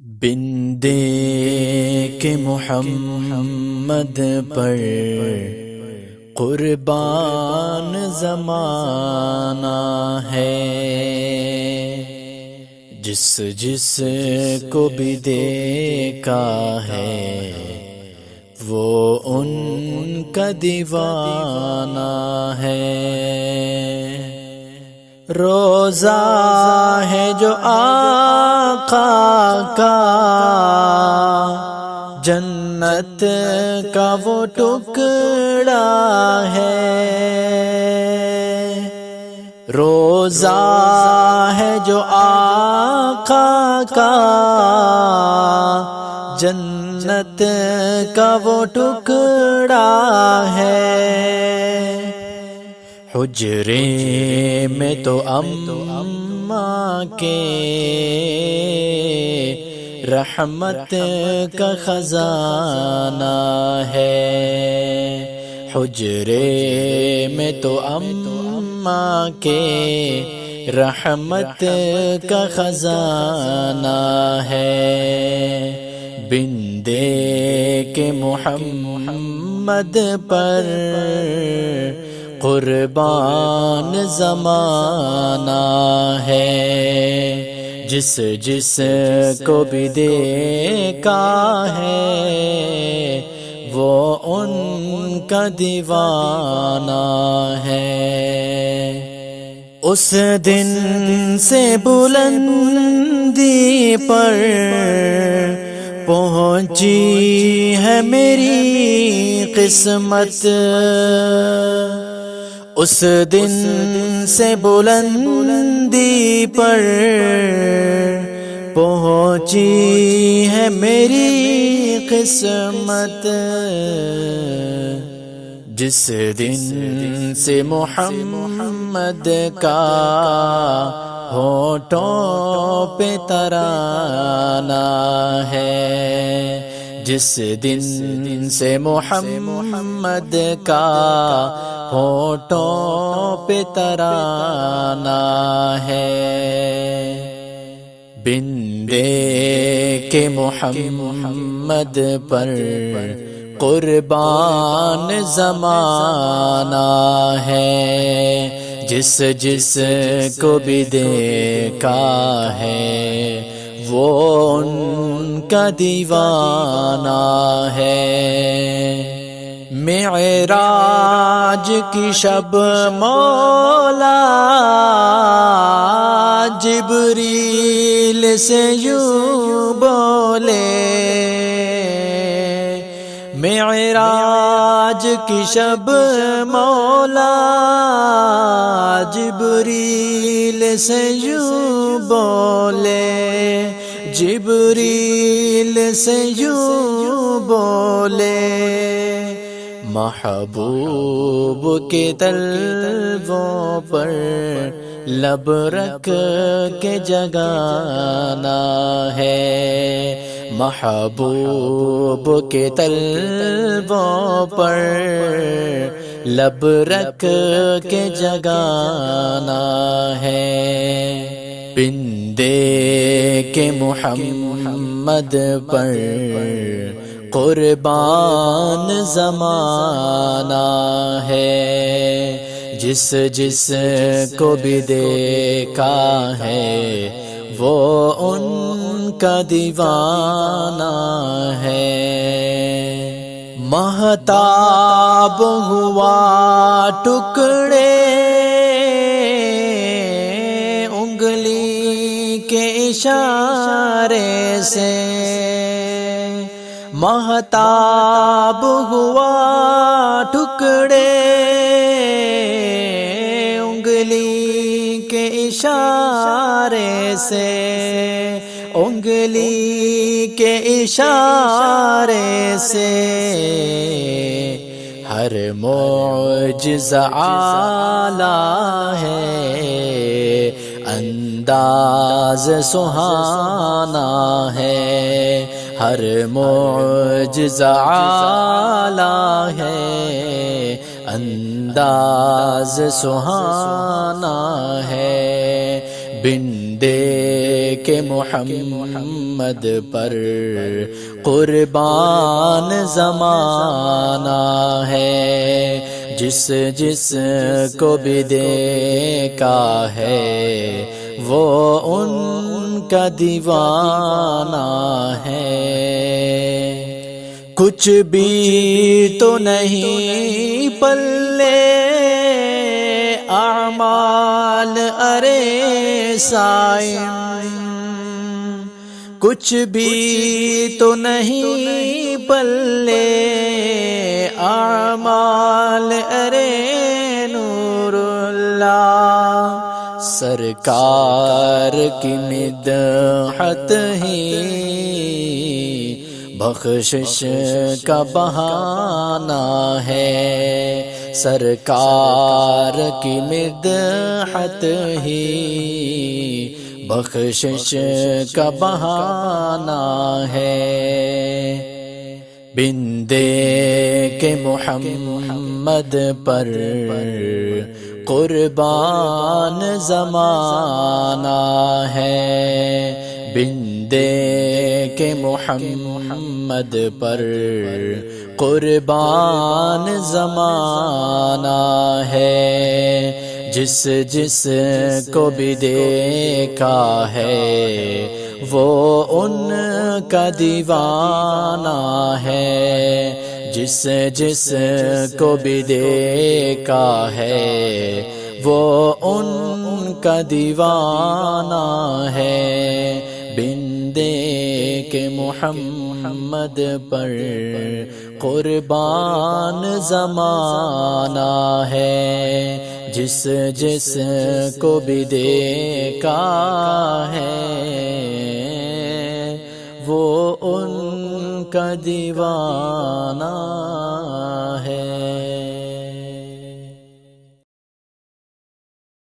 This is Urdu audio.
بندے کے محمد پر قربان زمانہ ہے، جس کو بھی دیکھا ہے وہ ان کا دیوانہ ہے۔ روزہ ہے جو آقا کا، جنت کا وہ ٹکڑا ہے۔ روزہ ہے جو آقا کا، جنت کا وہ ٹکڑا ہے۔ حجرے میں تو اماں کے رحمت کا خزانہ ہے۔ حجرے میں تو اماں کے رحمت کا خزانہ ہے۔ بندے کے محمد پر قربان زمانہ ہے، جس کو بھی دیکھا ہے وہ ان کا دیوانہ ہے۔ اس دن سے بلندی پر پہنچی ہے میری قسمت، اس دن سے بلندی پر پہنچی ہے میری قسمت، جس دن سے محمد کا ہونٹوں پہ ترانہ ہے۔ جس دن سے محمد کا ہونٹوں پہ ترانہ ہے۔ بندے کے محمد پر قربان زمانہ ہے، جس کو بھی دیکھا ہے وہ ان کا دیوانہ ہے۔ معراج کی شب مولا جبریل سے یوں بولے، معراج کی شب مولا جبریل سے یوں بولے، جبریل سے یوں بولے، محبوب کے طلبوں پر لب رکھ کے جگانا ہے۔ محبوب کے طلبوں پر لب رکھ کے جگانا ہے۔ بندے کے محمد پر قربان زمانہ ہے، جس کو بھی دیکھا ہے وہ ان کا دیوانہ ہے۔ مہتاب ہوا ٹکڑے انگلی کے اشارے سے، مہتاب ہوا ٹکڑے انگلی کے اشارے سے، انگلی کے اشارے سے، ہر معجزہ اعلیٰ ہے، انداز سہانا ہے، ہر معجزہ اعلیٰ ہے، انداز سہانا ہے۔ بندے کہ محمد پر قربان زمانہ ہے، جس جس کو بھی دیکھا ہے وہ ان کا دیوانہ ہے۔ کچھ بھی تو نہیں پلے اعمال ارے سائم، کچھ بھی تو نہیں پلے اعمال ارے نور اللہ، سرکار کی مدحت ہی بخشش کا بہانہ ہے، سرکار کی مدحت ہی بخشش کا بہانہ ہے۔ بندے کے محمد پر قربان زمانہ ہے، بندے کے محمد پر قربان زمانہ ہے، جس جس کو بھی دیکھا ہے وہ ان کا دیوانہ ہے، جس جس کو بھی دیکھا ہے وہ ان کا دیوانہ ہے۔ بندے کے محمد پر قربان زمانہ ہے، جس جس کو بھی دیکھا ہے وہ ان کا دیوانہ